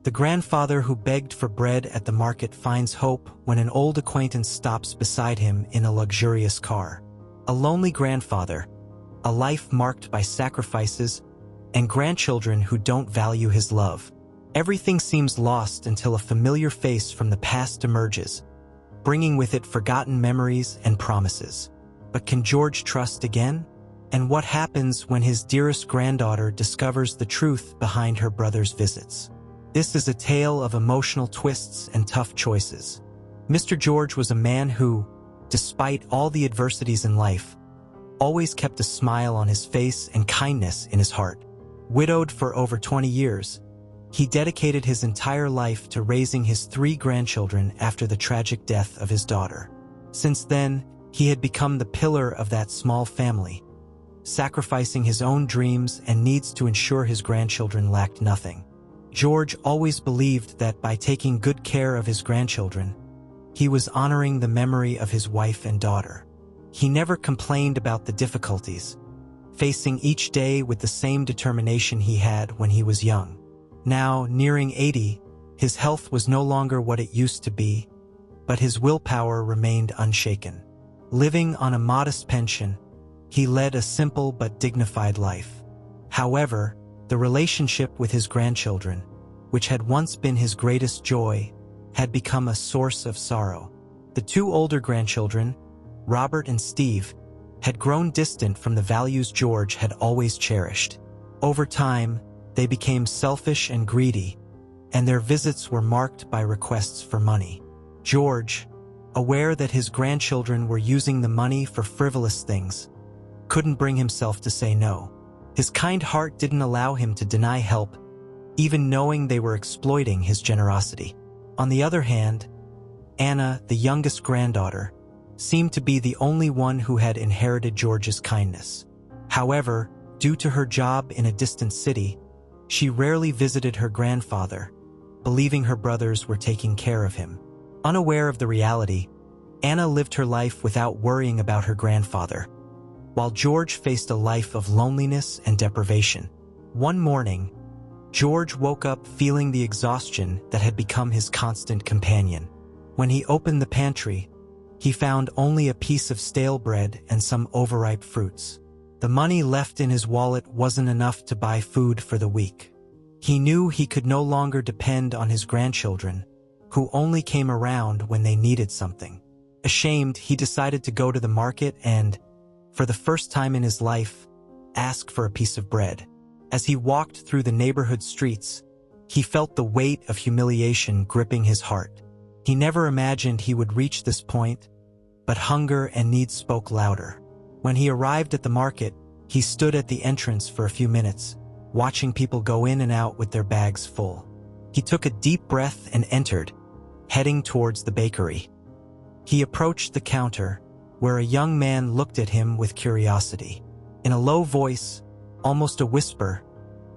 The grandfather who begged for bread at the market finds hope when an old acquaintance stops beside him in a luxurious car. A lonely grandfather, a life marked by sacrifices, and grandchildren who don't value his love. Everything seems lost until a familiar face from the past emerges, bringing with it forgotten memories and promises. But can George trust again? And what happens when his dearest granddaughter discovers the truth behind her brother's visits? This is a tale of emotional twists and tough choices. Mr. George was a man who, despite all the adversities in life, always kept a smile on his face and kindness in his heart. Widowed for over 20 years, he dedicated his entire life to raising his 3 grandchildren after the tragic death of his daughter. Since then, he had become the pillar of that small family, sacrificing his own dreams and needs to ensure his grandchildren lacked nothing. George always believed that by taking good care of his grandchildren, he was honoring the memory of his wife and daughter. He never complained about the difficulties, facing each day with the same determination he had when he was young. Now, nearing 80, his health was no longer what it used to be, but his willpower remained unshaken. Living on a modest pension, he led a simple but dignified life. However, the relationship with his grandchildren, which had once been his greatest joy, had become a source of sorrow. The 2 older grandchildren, Robert and Steve, had grown distant from the values George had always cherished. Over time, they became selfish and greedy, and their visits were marked by requests for money. George, aware that his grandchildren were using the money for frivolous things, couldn't bring himself to say no. His kind heart didn't allow him to deny help, even knowing they were exploiting his generosity. On the other hand, Anna, the youngest granddaughter, seemed to be the only one who had inherited George's kindness. However, due to her job in a distant city, she rarely visited her grandfather, believing her brothers were taking care of him. Unaware of the reality, Anna lived her life without worrying about her grandfather, while George faced a life of loneliness and deprivation. One morning, George woke up feeling the exhaustion that had become his constant companion. When he opened the pantry, he found only a piece of stale bread and some overripe fruits. The money left in his wallet wasn't enough to buy food for the week. He knew he could no longer depend on his grandchildren, who only came around when they needed something. Ashamed, he decided to go to the market and, for the first time in his life, ask for a piece of bread. As he walked through the neighborhood streets, he felt the weight of humiliation gripping his heart. He never imagined he would reach this point, but hunger and need spoke louder. When he arrived at the market, he stood at the entrance for a few minutes, watching people go in and out with their bags full. He took a deep breath and entered, heading towards the bakery. He approached the counter, where a young man looked at him with curiosity. In a low voice, almost a whisper,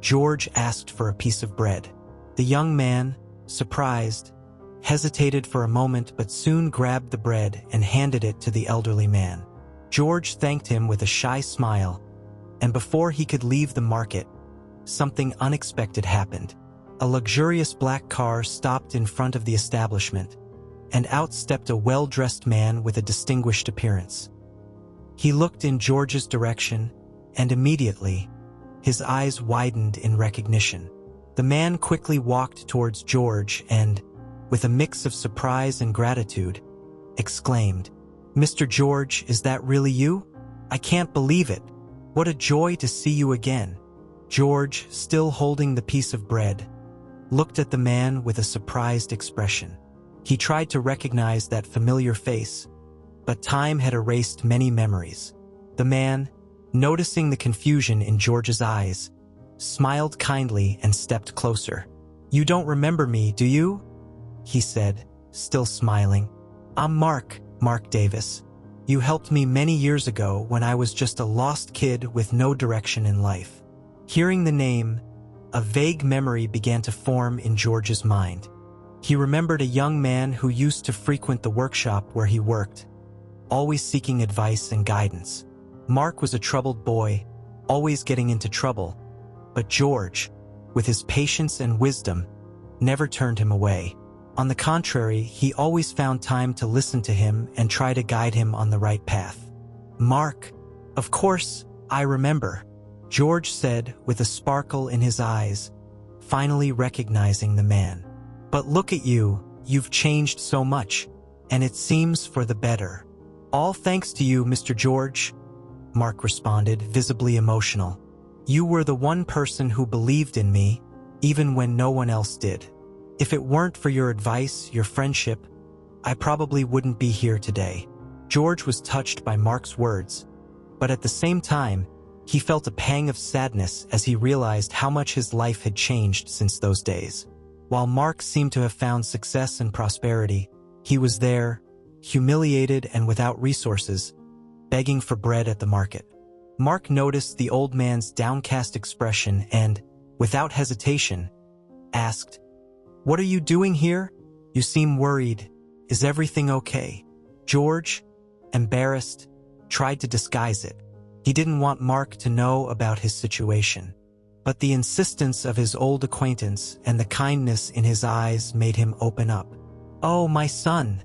George asked for a piece of bread. The young man, surprised, hesitated for a moment but soon grabbed the bread and handed it to the elderly man. George thanked him with a shy smile, and before he could leave the market, something unexpected happened. A luxurious black car stopped in front of the establishment, and out stepped a well-dressed man with a distinguished appearance. He looked in George's direction, and immediately, his eyes widened in recognition. The man quickly walked towards George and, with a mix of surprise and gratitude, exclaimed, "Mr. George, is that really you? I can't believe it. What a joy to see you again." George, still holding the piece of bread, looked at the man with a surprised expression. He tried to recognize that familiar face, but time had erased many memories. The man, noticing the confusion in George's eyes, smiled kindly and stepped closer. "You don't remember me, do you?" he said, still smiling. "I'm Mark Davis. You helped me many years ago when I was just a lost kid with no direction in life." Hearing the name, a vague memory began to form in George's mind. He remembered a young man who used to frequent the workshop where he worked, always seeking advice and guidance. Mark was a troubled boy, always getting into trouble, but George, with his patience and wisdom, never turned him away. On the contrary, he always found time to listen to him and try to guide him on the right path. "Mark, of course, I remember," George said with a sparkle in his eyes, finally recognizing the man. "But look at you, you've changed so much, and it seems for the better." "All thanks to you, Mr. George," Mark responded, visibly emotional. "You were the one person who believed in me, even when no one else did. If it weren't for your advice, your friendship, I probably wouldn't be here today." George was touched by Mark's words, but at the same time, he felt a pang of sadness as he realized how much his life had changed since those days. While Mark seemed to have found success and prosperity, he was there, humiliated and without resources, begging for bread at the market. Mark noticed the old man's downcast expression and, without hesitation, asked, "What are you doing here? You seem worried. Is everything okay?" George, embarrassed, tried to disguise it. He didn't want Mark to know about his situation. But the insistence of his old acquaintance and the kindness in his eyes made him open up. "Oh, my son,"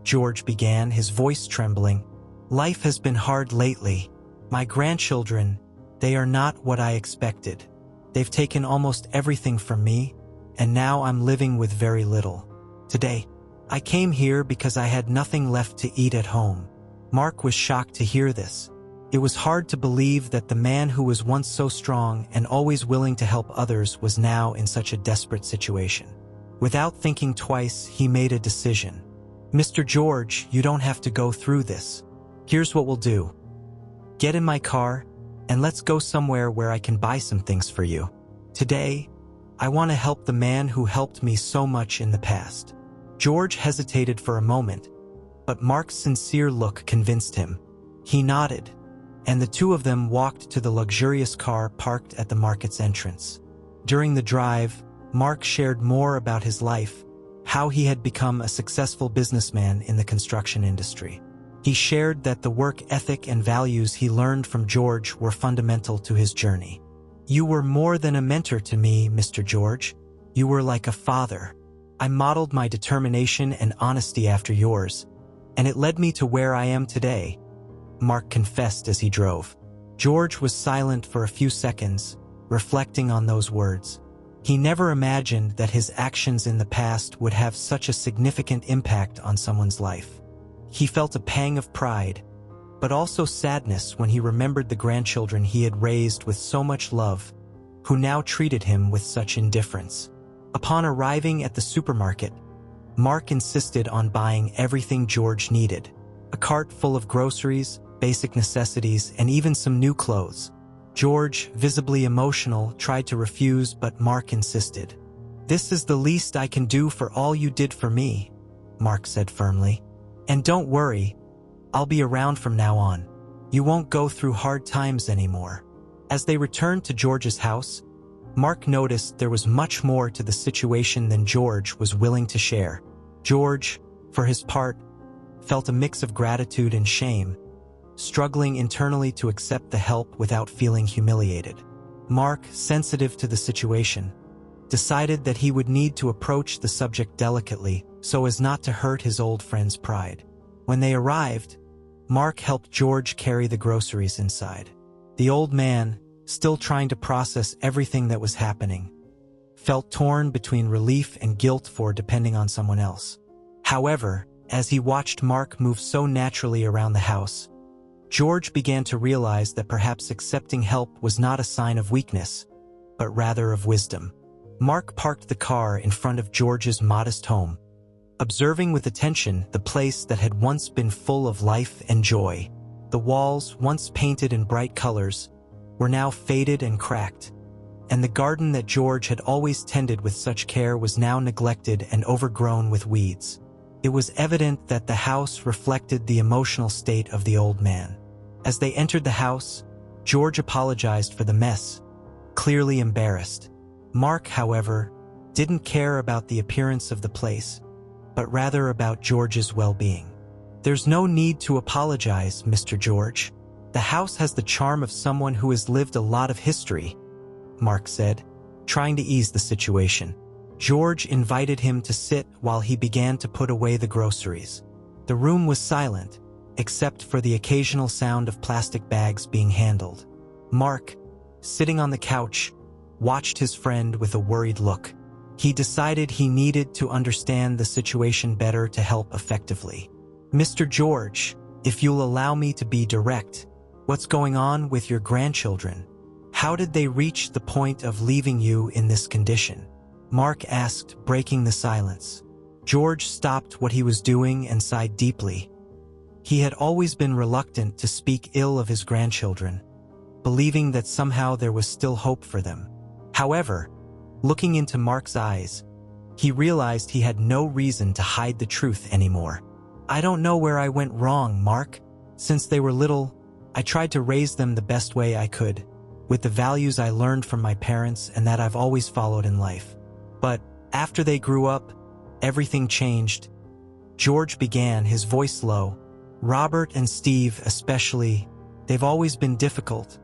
George began, his voice trembling. "Life has been hard lately. My grandchildren, they are not what I expected. They've taken almost everything from me, and now I'm living with very little. Today, I came here because I had nothing left to eat at home." Mark was shocked to hear this. It was hard to believe that the man who was once so strong and always willing to help others was now in such a desperate situation. Without thinking twice, he made a decision. "Mr. George, you don't have to go through this. Here's what we'll do. Get in my car, and let's go somewhere where I can buy some things for you. Today, I want to help the man who helped me so much in the past." George hesitated for a moment, but Mark's sincere look convinced him. He nodded, and the two of them walked to the luxurious car parked at the market's entrance. During the drive, Mark shared more about his life, how he had become a successful businessman in the construction industry. He shared that the work ethic and values he learned from George were fundamental to his journey. "You were more than a mentor to me, Mr. George. You were like a father. I modeled my determination and honesty after yours, and it led me to where I am today," Mark confessed as he drove. George was silent for a few seconds, reflecting on those words. He never imagined that his actions in the past would have such a significant impact on someone's life. He felt a pang of pride, but also sadness when he remembered the grandchildren he had raised with so much love, who now treated him with such indifference. Upon arriving at the supermarket, Mark insisted on buying everything George needed: a cart full of groceries, basic necessities, and even some new clothes. George, visibly emotional, tried to refuse, but Mark insisted. "This is the least I can do for all you did for me," Mark said firmly. "And don't worry, I'll be around from now on. You won't go through hard times anymore." As they returned to George's house, Mark noticed there was much more to the situation than George was willing to share. George, for his part, felt a mix of gratitude and shame, struggling internally to accept the help without feeling humiliated. Mark, sensitive to the situation, decided that he would need to approach the subject delicately so as not to hurt his old friend's pride. When they arrived, Mark helped George carry the groceries inside. The old man, still trying to process everything that was happening, felt torn between relief and guilt for depending on someone else. However, as he watched Mark move so naturally around the house, George began to realize that perhaps accepting help was not a sign of weakness, but rather of wisdom. Mark parked the car in front of George's modest home, observing with attention the place that had once been full of life and joy. The walls, once painted in bright colors, were now faded and cracked, and the garden that George had always tended with such care was now neglected and overgrown with weeds. It was evident that the house reflected the emotional state of the old man. As they entered the house, George apologized for the mess, clearly embarrassed. Mark, however, didn't care about the appearance of the place, but rather about George's well-being. "There's no need to apologize, Mr. George. The house has the charm of someone who has lived a lot of history," Mark said, trying to ease the situation. George invited him to sit while he began to put away the groceries. The room was silent, except for the occasional sound of plastic bags being handled. Mark, sitting on the couch, watched his friend with a worried look. He decided he needed to understand the situation better to help effectively. "Mr. George, if you'll allow me to be direct, what's going on with your grandchildren? How did they reach the point of leaving you in this condition?" Mark asked, breaking the silence. George stopped what he was doing and sighed deeply. He had always been reluctant to speak ill of his grandchildren, believing that somehow there was still hope for them. However, looking into Mark's eyes, he realized he had no reason to hide the truth anymore. "I don't know where I went wrong, Mark. Since they were little, I tried to raise them the best way I could, with the values I learned from my parents and that I've always followed in life. But after they grew up, everything changed." George began, his voice low. "Robert and Steve especially, they've always been difficult,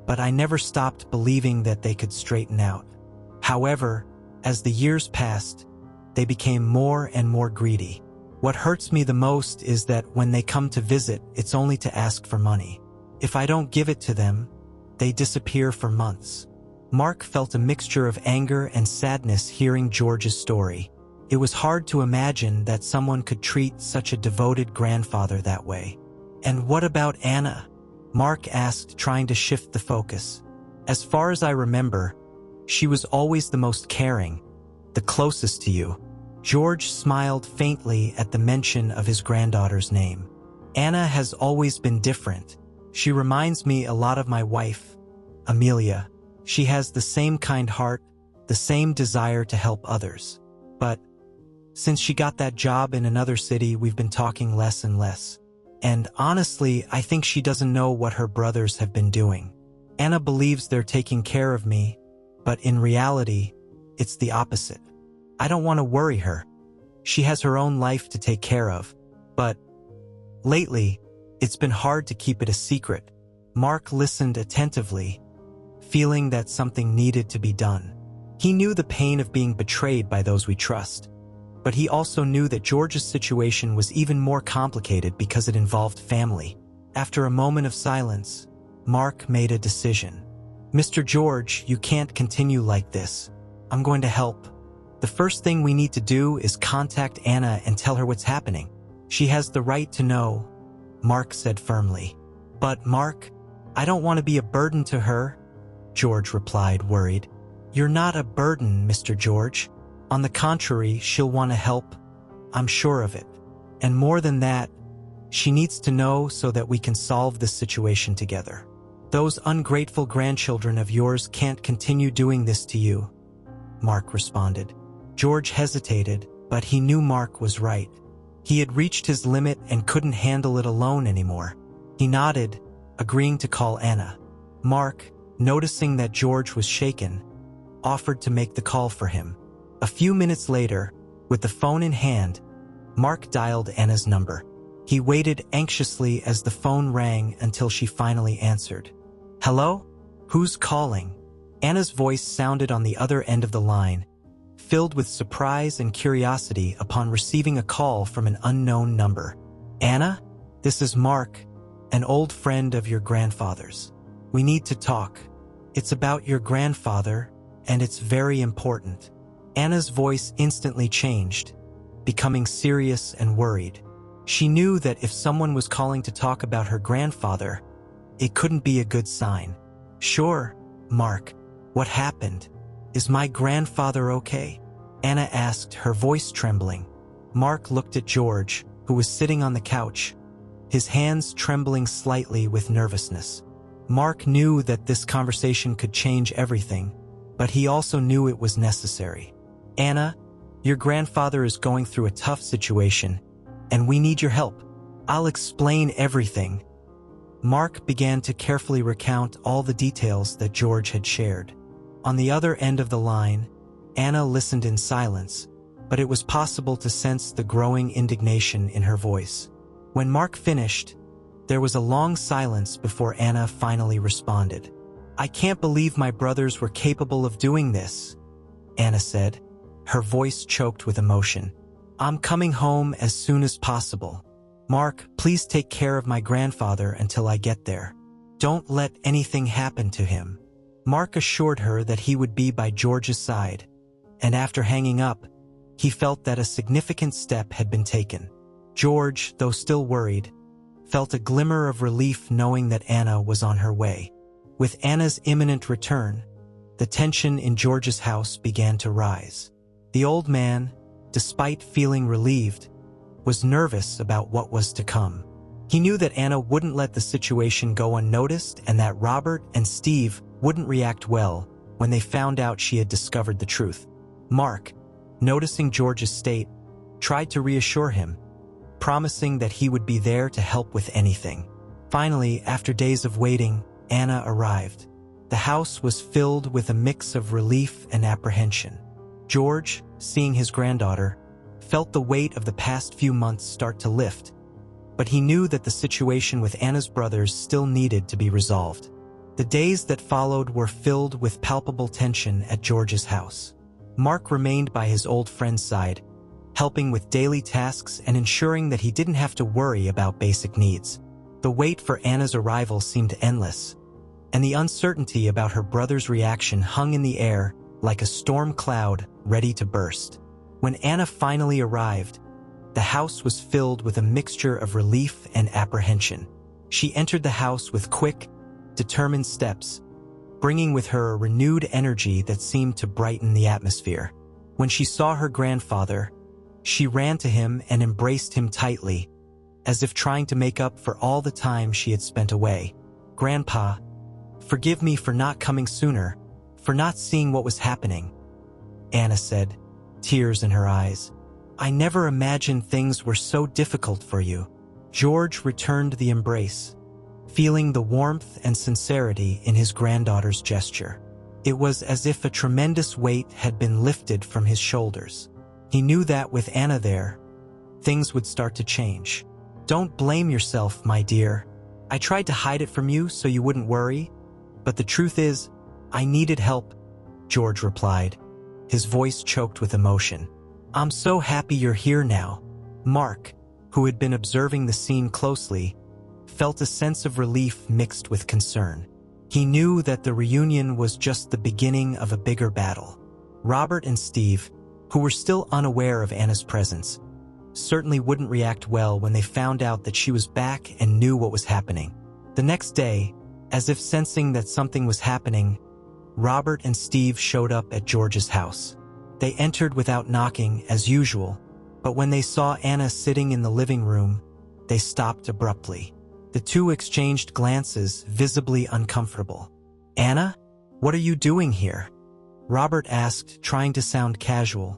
but I never stopped believing that they could straighten out. However, as the years passed, they became more and more greedy. What hurts me the most is that when they come to visit, it's only to ask for money. If I don't give it to them, they disappear for months." Mark felt a mixture of anger and sadness hearing George's story. It was hard to imagine that someone could treat such a devoted grandfather that way. "And what about Anna?" Mark asked, trying to shift the focus. "As far as I remember, she was always the most caring, the closest to you." George smiled faintly at the mention of his granddaughter's name. "Anna has always been different. She reminds me a lot of my wife, Amelia. She has the same kind heart, the same desire to help others. But since she got that job in another city, we've been talking less and less. And honestly, I think she doesn't know what her brothers have been doing. Anna believes they're taking care of me, but in reality, it's the opposite. I don't want to worry her. She has her own life to take care of. But lately, it's been hard to keep it a secret." Mark listened attentively, feeling that something needed to be done. He knew the pain of being betrayed by those we trust, but he also knew that George's situation was even more complicated because it involved family. After a moment of silence, Mark made a decision. "Mr. George, you can't continue like this. I'm going to help. The first thing we need to do is contact Anna and tell her what's happening. She has the right to know," Mark said firmly. "But Mark, I don't want to be a burden to her," George replied, worried. "You're not a burden, Mr. George. On the contrary, she'll want to help. I'm sure of it. And more than that, she needs to know so that we can solve this situation together. Those ungrateful grandchildren of yours can't continue doing this to you," Mark responded. George hesitated, but he knew Mark was right. He had reached his limit and couldn't handle it alone anymore. He nodded, agreeing to call Anna. Mark, noticing that George was shaken, offered to make the call for him. A few minutes later, with the phone in hand, Mark dialed Anna's number. He waited anxiously as the phone rang until she finally answered. "Hello? Who's calling?" Anna's voice sounded on the other end of the line, filled with surprise and curiosity upon receiving a call from an unknown number. "Anna, this is Mark, an old friend of your grandfather's. We need to talk. It's about your grandfather, and it's very important." Anna's voice instantly changed, becoming serious and worried. She knew that if someone was calling to talk about her grandfather, it couldn't be a good sign. "Sure, Mark. What happened? Is my grandfather okay?" Anna asked, her voice trembling. Mark looked at George, who was sitting on the couch, his hands trembling slightly with nervousness. Mark knew that this conversation could change everything, but he also knew it was necessary. "Anna, your grandfather is going through a tough situation, and we need your help. I'll explain everything." Mark began to carefully recount all the details that George had shared. On the other end of the line, Anna listened in silence, but it was possible to sense the growing indignation in her voice. When Mark finished, there was a long silence before Anna finally responded. "I can't believe my brothers were capable of doing this," Anna said. her voice choked with emotion. "I'm coming home as soon as possible. Mark, please take care of my grandfather until I get there. Don't let anything happen to him." Mark assured her that he would be by George's side, and after hanging up, he felt that a significant step had been taken. George, though still worried, felt a glimmer of relief knowing that Anna was on her way. With Anna's imminent return, the tension in George's house began to rise. The old man, despite feeling relieved, was nervous about what was to come. He knew that Anna wouldn't let the situation go unnoticed and that Robert and Steve wouldn't react well when they found out she had discovered the truth. Mark, noticing George's state, tried to reassure him, promising that he would be there to help with anything. Finally, after days of waiting, Anna arrived. The house was filled with a mix of relief and apprehension. George, seeing his granddaughter, felt the weight of the past few months start to lift, but he knew that the situation with Anna's brothers still needed to be resolved. The days that followed were filled with palpable tension at George's house. Mark remained by his old friend's side, helping with daily tasks and ensuring that he didn't have to worry about basic needs. The wait for Anna's arrival seemed endless, and the uncertainty about her brother's reaction hung in the air like a storm cloud ready to burst. When Anna finally arrived, the house was filled with a mixture of relief and apprehension. She entered the house with quick, determined steps, bringing with her a renewed energy that seemed to brighten the atmosphere. When she saw her grandfather, she ran to him and embraced him tightly, as if trying to make up for all the time she had spent away. "Grandpa, forgive me for not coming sooner, for not seeing what was happening," Anna said, tears in her eyes. "I never imagined things were so difficult for you." George returned the embrace, feeling the warmth and sincerity in his granddaughter's gesture. It was as if a tremendous weight had been lifted from his shoulders. He knew that with Anna there, things would start to change. "Don't blame yourself, my dear. I tried to hide it from you so you wouldn't worry, but the truth is, I needed help," George replied, his voice choked with emotion. "I'm so happy you're here now." Mark, who had been observing the scene closely, felt a sense of relief mixed with concern. He knew that the reunion was just the beginning of a bigger battle. Robert and Steve, who were still unaware of Anna's presence, certainly wouldn't react well when they found out that she was back and knew what was happening. The next day, as if sensing that something was happening, Robert and Steve showed up at George's house. They entered without knocking, as usual, but when they saw Anna sitting in the living room, they stopped abruptly. The two exchanged glances, visibly uncomfortable. "Anna, what are you doing here?" Robert asked, trying to sound casual,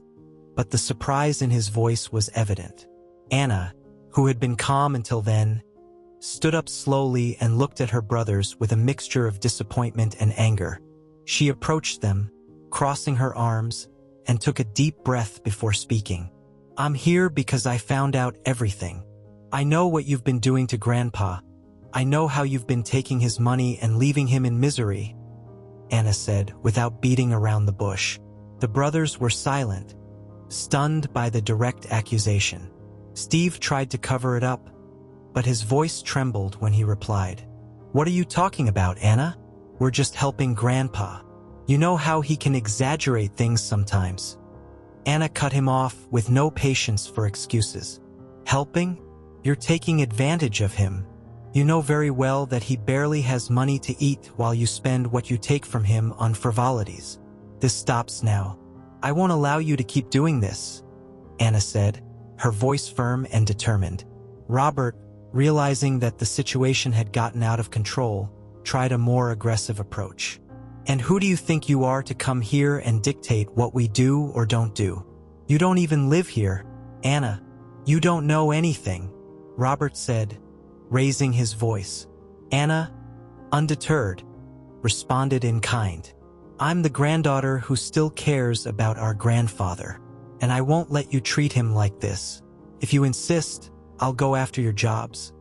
but the surprise in his voice was evident. Anna, who had been calm until then, stood up slowly and looked at her brothers with a mixture of disappointment and anger. She approached them, crossing her arms, and took a deep breath before speaking. "I'm here because I found out everything. I know what you've been doing to Grandpa. I know how you've been taking his money and leaving him in misery," Anna said, without beating around the bush. The brothers were silent, stunned by the direct accusation. Steve tried to cover it up, but his voice trembled when he replied. "What are you talking about, Anna? We're just helping Grandpa. You know how he can exaggerate things sometimes." Anna cut him off with no patience for excuses. "Helping? You're taking advantage of him. You know very well that he barely has money to eat while you spend what you take from him on frivolities. This stops now. I won't allow you to keep doing this," Anna said, her voice firm and determined. Robert, realizing that the situation had gotten out of control, tried a more aggressive approach. "And who do you think you are to come here and dictate what we do or don't do? You don't even live here, Anna. You don't know anything," Robert said, raising his voice. Anna, undeterred, responded in kind. "I'm the granddaughter who still cares about our grandfather, and I won't let you treat him like this. If you insist, I'll go after your jobs.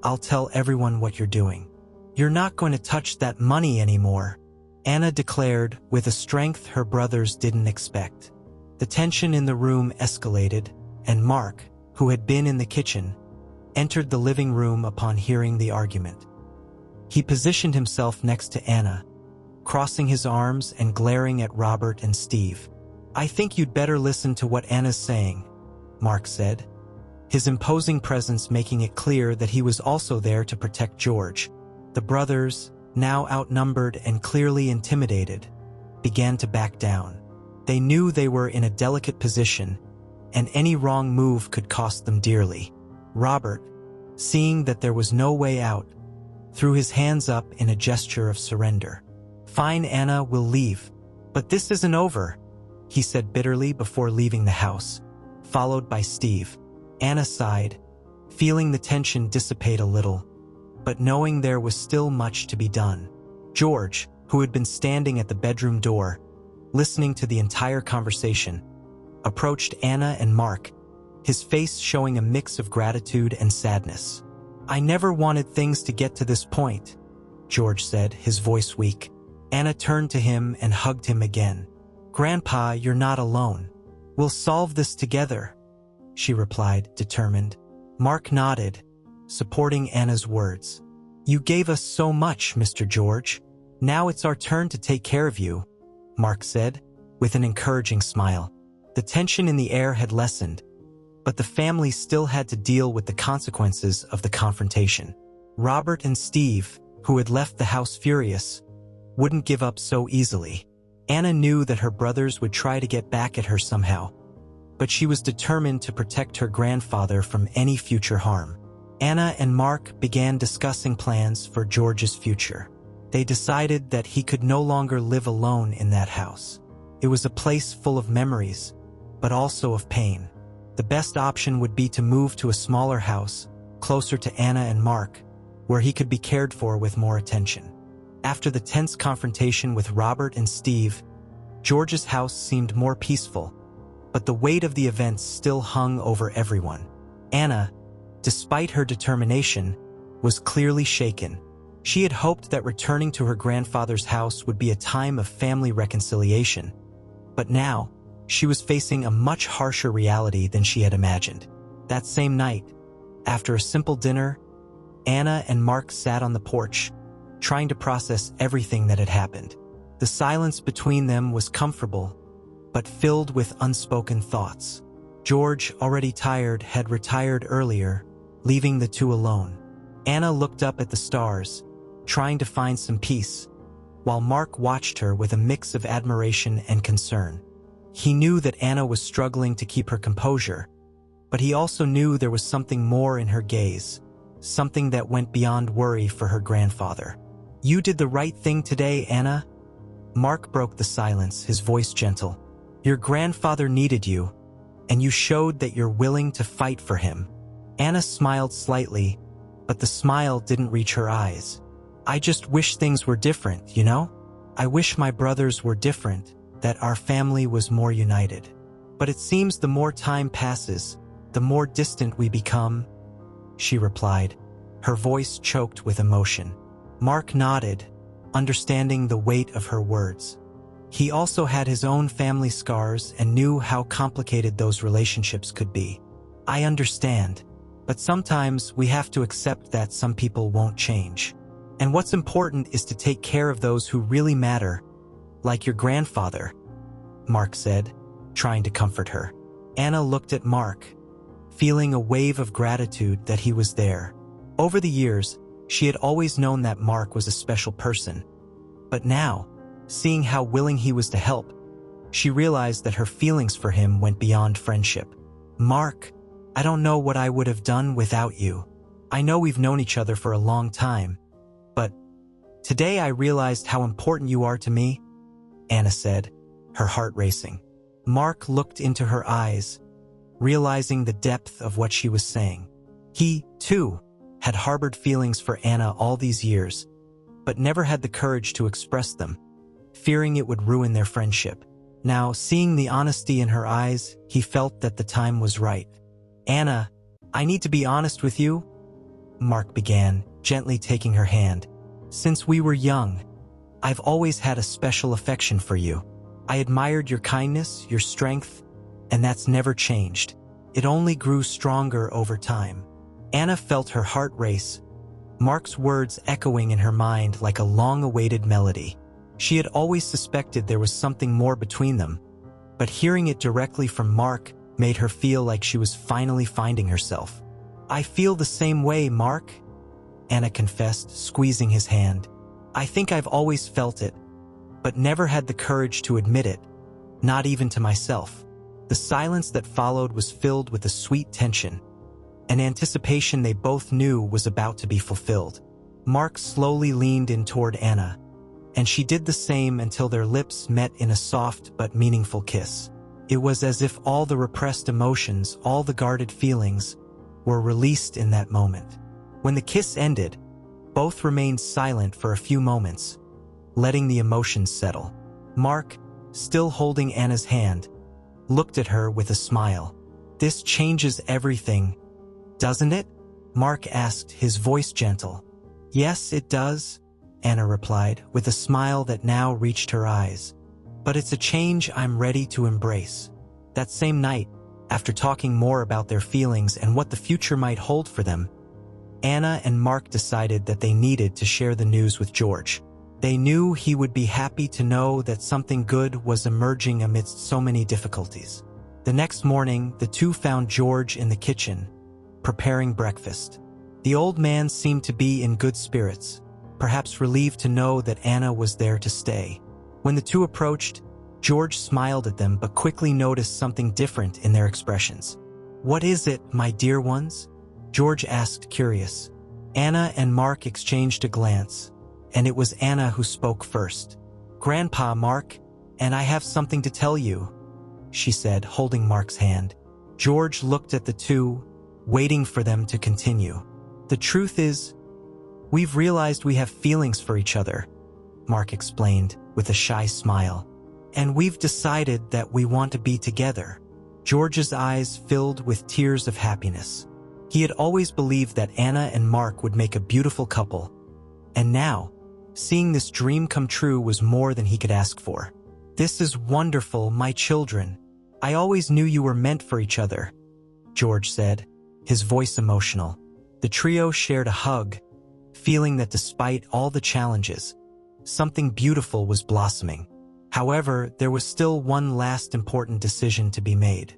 I'll tell everyone what you're doing. You're not going to touch that money anymore," Anna declared with a strength her brothers didn't expect. The tension in the room escalated, and Mark, who had been in the kitchen, entered the living room upon hearing the argument. He positioned himself next to Anna, crossing his arms and glaring at Robert and Steve. "I think you'd better listen to what Anna's saying," Mark said, his imposing presence making it clear that he was also there to protect George. The brothers, now outnumbered and clearly intimidated, began to back down. They knew they were in a delicate position, and any wrong move could cost them dearly. Robert, seeing that there was no way out, threw his hands up in a gesture of surrender. "Fine, Anna, we'll leave. But this isn't over," he said bitterly before leaving the house, followed by Steve. Anna sighed, feeling the tension dissipate a little, but knowing there was still much to be done. George, who had been standing at the bedroom door, listening to the entire conversation, approached Anna and Mark, his face showing a mix of gratitude and sadness. "I never wanted things to get to this point," George said, his voice weak. Anna turned to him and hugged him again. "Grandpa, you're not alone. We'll solve this together," she replied, determined. Mark nodded, supporting Anna's words. "You gave us so much, Mr. George. Now it's our turn to take care of you," Mark said, with an encouraging smile. The tension in the air had lessened, but the family still had to deal with the consequences of the confrontation. Robert and Steve, who had left the house furious, wouldn't give up so easily. Anna knew that her brothers would try to get back at her somehow, but she was determined to protect her grandfather from any future harm. Anna and Mark began discussing plans for George's future. They decided that he could no longer live alone in that house. It was a place full of memories, but also of pain. The best option would be to move to a smaller house, closer to Anna and Mark, where he could be cared for with more attention. After the tense confrontation with Robert and Steve, George's house seemed more peaceful, but the weight of the events still hung over everyone. Anna, despite her determination, was clearly shaken. She had hoped that returning to her grandfather's house would be a time of family reconciliation, but now, she was facing a much harsher reality than she had imagined. That same night, after a simple dinner, Anna and Mark sat on the porch, trying to process everything that had happened. The silence between them was comfortable, but filled with unspoken thoughts. George, already tired, had retired earlier, leaving the two alone. Anna looked up at the stars, trying to find some peace, while Mark watched her with a mix of admiration and concern. He knew that Anna was struggling to keep her composure, but he also knew there was something more in her gaze, something that went beyond worry for her grandfather. "You did the right thing today, Anna." Mark broke the silence, his voice gentle. "Your grandfather needed you, and you showed that you're willing to fight for him." Anna smiled slightly, but the smile didn't reach her eyes. "I just wish things were different, you know? I wish my brothers were different, that our family was more united. But it seems the more time passes, the more distant we become," she replied, her voice choked with emotion. Mark nodded, understanding the weight of her words. He also had his own family scars and knew how complicated those relationships could be. "I understand, but sometimes we have to accept that some people won't change. And what's important is to take care of those who really matter, like your grandfather," Mark said, trying to comfort her. Anna looked at Mark, feeling a wave of gratitude that he was there. Over the years, she had always known that Mark was a special person. But now, seeing how willing he was to help, she realized that her feelings for him went beyond friendship. "Mark, I don't know what I would have done without you. I know we've known each other for a long time, but today I realized how important you are to me," Anna said, her heart racing. Mark looked into her eyes, realizing the depth of what she was saying. He, too, had harbored feelings for Anna all these years, but never had the courage to express them, fearing it would ruin their friendship. Now, seeing the honesty in her eyes, he felt that the time was right. "Anna, I need to be honest with you," Mark began, gently taking her hand. "Since we were young, I've always had a special affection for you. I admired your kindness, your strength, and that's never changed. It only grew stronger over time. Anna felt her heart race, Mark's words echoing in her mind like a long-awaited melody. She had always suspected there was something more between them, but hearing it directly from Mark made her feel like she was finally finding herself. "I feel the same way, Mark," Anna confessed, squeezing his hand. "I think I've always felt it, but never had the courage to admit it, not even to myself." The silence that followed was filled with a sweet tension, an anticipation they both knew was about to be fulfilled. Mark slowly leaned in toward Anna, and she did the same until their lips met in a soft but meaningful kiss. It was as if all the repressed emotions, all the guarded feelings, were released in that moment. When the kiss ended, both remained silent for a few moments, letting the emotions settle. Mark, still holding Anna's hand, looked at her with a smile. "This changes everything, doesn't it?" Mark asked, his voice gentle. "Yes, it does," Anna replied, with a smile that now reached her eyes. "But it's a change I'm ready to embrace." That same night, after talking more about their feelings and what the future might hold for them, Anna and Mark decided that they needed to share the news with George. They knew he would be happy to know that something good was emerging amidst so many difficulties. The next morning, the two found George in the kitchen, preparing breakfast. The old man seemed to be in good spirits, perhaps relieved to know that Anna was there to stay. When the two approached, George smiled at them but quickly noticed something different in their expressions. "What is it, my dear ones?" George asked, curious. Anna and Mark exchanged a glance, and it was Anna who spoke first. "Grandpa, Mark, and I have something to tell you," she said, holding Mark's hand. George looked at the two, waiting for them to continue. "The truth is, we've realized we have feelings for each other," Mark explained with a shy smile. "And we've decided that we want to be together." George's eyes filled with tears of happiness. He had always believed that Anna and Mark would make a beautiful couple, and now, seeing this dream come true was more than he could ask for. "This is wonderful, my children. I always knew you were meant for each other," George said, his voice emotional. The trio shared a hug, feeling that despite all the challenges, something beautiful was blossoming. However, there was still one last important decision to be made.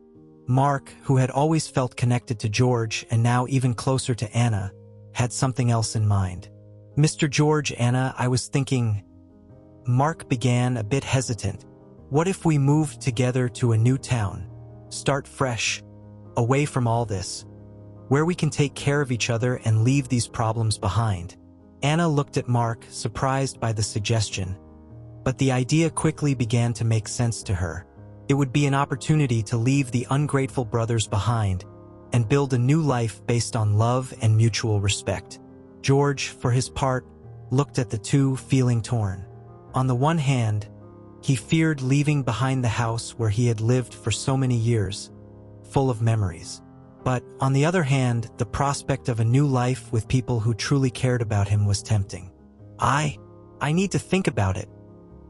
Mark, who had always felt connected to George and now even closer to Anna, had something else in mind. "Mr. George, Anna, I was thinking," Mark began, a bit hesitant. "What if we moved together to a new town, start fresh, away from all this, where we can take care of each other and leave these problems behind?" Anna looked at Mark, surprised by the suggestion, but the idea quickly began to make sense to her. It would be an opportunity to leave the ungrateful brothers behind and build a new life based on love and mutual respect. George, for his part, looked at the two, feeling torn. On the one hand, he feared leaving behind the house where he had lived for so many years, full of memories. But, on the other hand, the prospect of a new life with people who truly cared about him was tempting. I need to think about it,"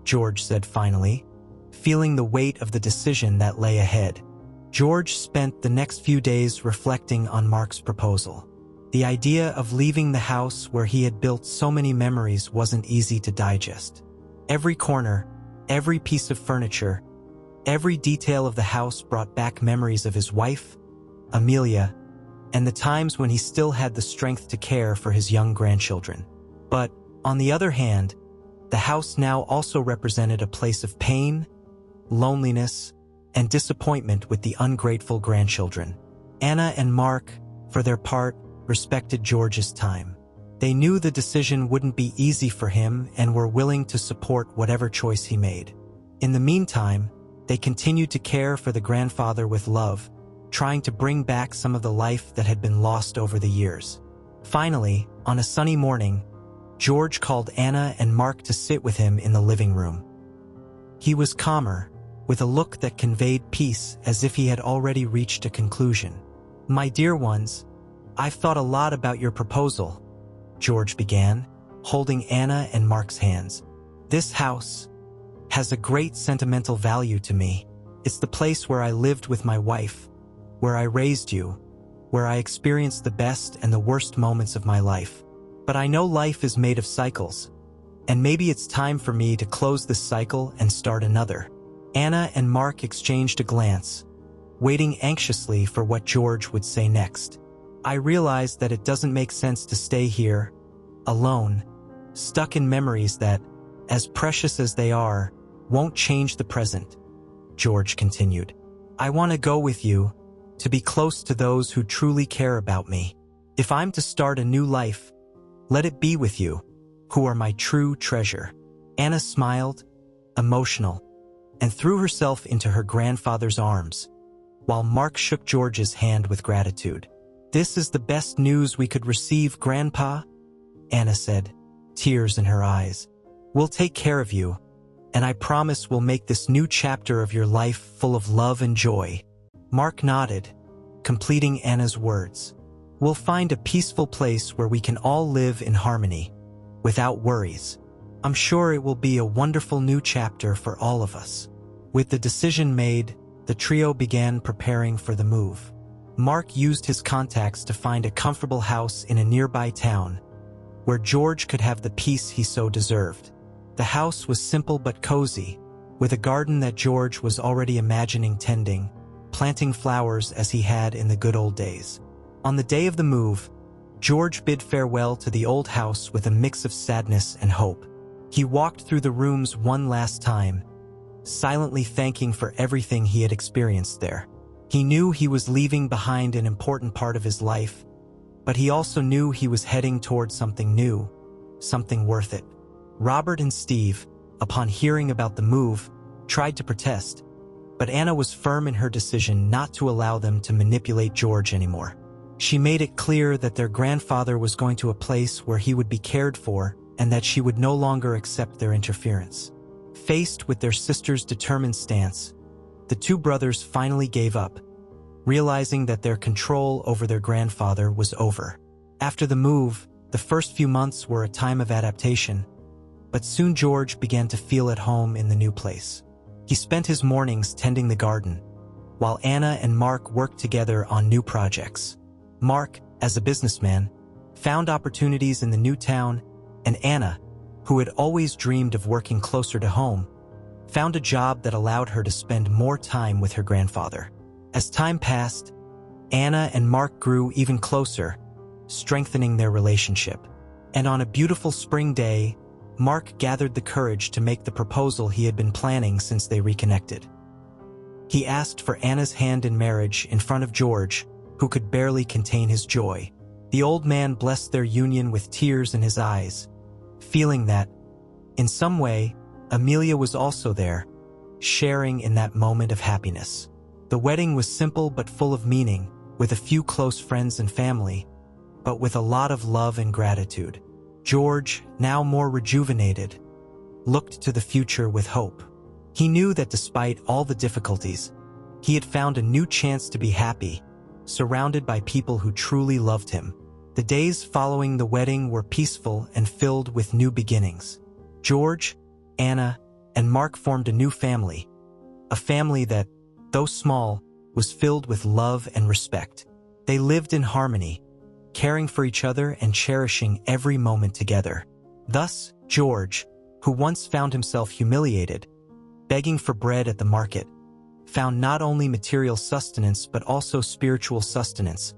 George said finally, feeling the weight of the decision that lay ahead. George spent the next few days reflecting on Mark's proposal. The idea of leaving the house where he had built so many memories wasn't easy to digest. Every corner, every piece of furniture, every detail of the house brought back memories of his wife, Amelia, and the times when he still had the strength to care for his young grandchildren. But, on the other hand, the house now also represented a place of pain, loneliness, and disappointment with the ungrateful grandchildren. Anna and Mark, for their part, respected George's time. They knew the decision wouldn't be easy for him and were willing to support whatever choice he made. In the meantime, they continued to care for the grandfather with love, trying to bring back some of the life that had been lost over the years. Finally, on a sunny morning, George called Anna and Mark to sit with him in the living room. He was calmer, with a look that conveyed peace, as if he had already reached a conclusion. "My dear ones, I've thought a lot about your proposal," George began, holding Anna and Mark's hands. "This house has a great sentimental value to me, It's the place where I lived with my wife, where I raised you, where I experienced the best and the worst moments of my life. But I know life is made of cycles, and maybe it's time for me to close this cycle and start another." Anna and Mark exchanged a glance, waiting anxiously for what George would say next. "I realize that it doesn't make sense to stay here, alone, stuck in memories that, as precious as they are, won't change the present," George continued. "I want to go with you, to be close to those who truly care about me. If I'm to start a new life, let it be with you, who are my true treasure." Anna smiled, emotional, and threw herself into her grandfather's arms, while Mark shook George's hand with gratitude. "This is the best news we could receive, Grandpa," Anna said, tears in her eyes. "We'll take care of you, and I promise we'll make this new chapter of your life full of love and joy." Mark nodded, completing Anna's words. "We'll find a peaceful place where we can all live in harmony, without worries. I'm sure it will be a wonderful new chapter for all of us." With the decision made, the trio began preparing for the move. Mark used his contacts to find a comfortable house in a nearby town, where George could have the peace he so deserved. The house was simple but cozy, with a garden that George was already imagining tending, planting flowers as he had in the good old days. On the day of the move, George bid farewell to the old house with a mix of sadness and hope. He walked through the rooms one last time, silently thanking for everything he had experienced there. He knew he was leaving behind an important part of his life, but he also knew he was heading toward something new, something worth it. Robert and Steve, upon hearing about the move, tried to protest, but Anna was firm in her decision not to allow them to manipulate George anymore. She made it clear that their grandfather was going to a place where he would be cared for and that she would no longer accept their interference. Faced with their sister's determined stance, the two brothers finally gave up, realizing that their control over their grandfather was over. After the move, the first few months were a time of adaptation, but soon George began to feel at home in the new place. He spent his mornings tending the garden, while Anna and Mark worked together on new projects. Mark, as a businessman, found opportunities in the new town, and Anna, who had always dreamed of working closer to home, found a job that allowed her to spend more time with her grandfather. As time passed, Anna and Mark grew even closer, strengthening their relationship. And on a beautiful spring day, Mark gathered the courage to make the proposal he had been planning since they reconnected. He asked for Anna's hand in marriage in front of George, who could barely contain his joy. The old man blessed their union with tears in his eyes, feeling that, in some way, Amelia was also there, sharing in that moment of happiness. The wedding was simple but full of meaning, with a few close friends and family, but with a lot of love and gratitude. George, now more rejuvenated, looked to the future with hope. He knew that despite all the difficulties, he had found a new chance to be happy, surrounded by people who truly loved him. The days following the wedding were peaceful and filled with new beginnings. George, Anna, and Mark formed a new family, a family that, though small, was filled with love and respect. They lived in harmony, caring for each other and cherishing every moment together. Thus, George, who once found himself humiliated, begging for bread at the market, found not only material sustenance but also spiritual sustenance,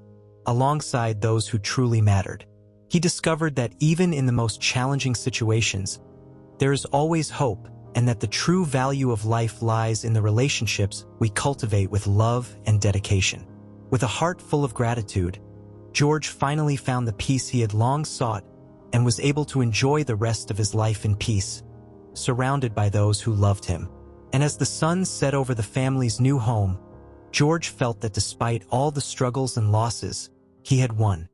alongside those who truly mattered. He discovered that even in the most challenging situations, there is always hope, and that the true value of life lies in the relationships we cultivate with love and dedication. With a heart full of gratitude, George finally found the peace he had long sought and was able to enjoy the rest of his life in peace, surrounded by those who loved him. And as the sun set over the family's new home, George felt that despite all the struggles and losses, he had won.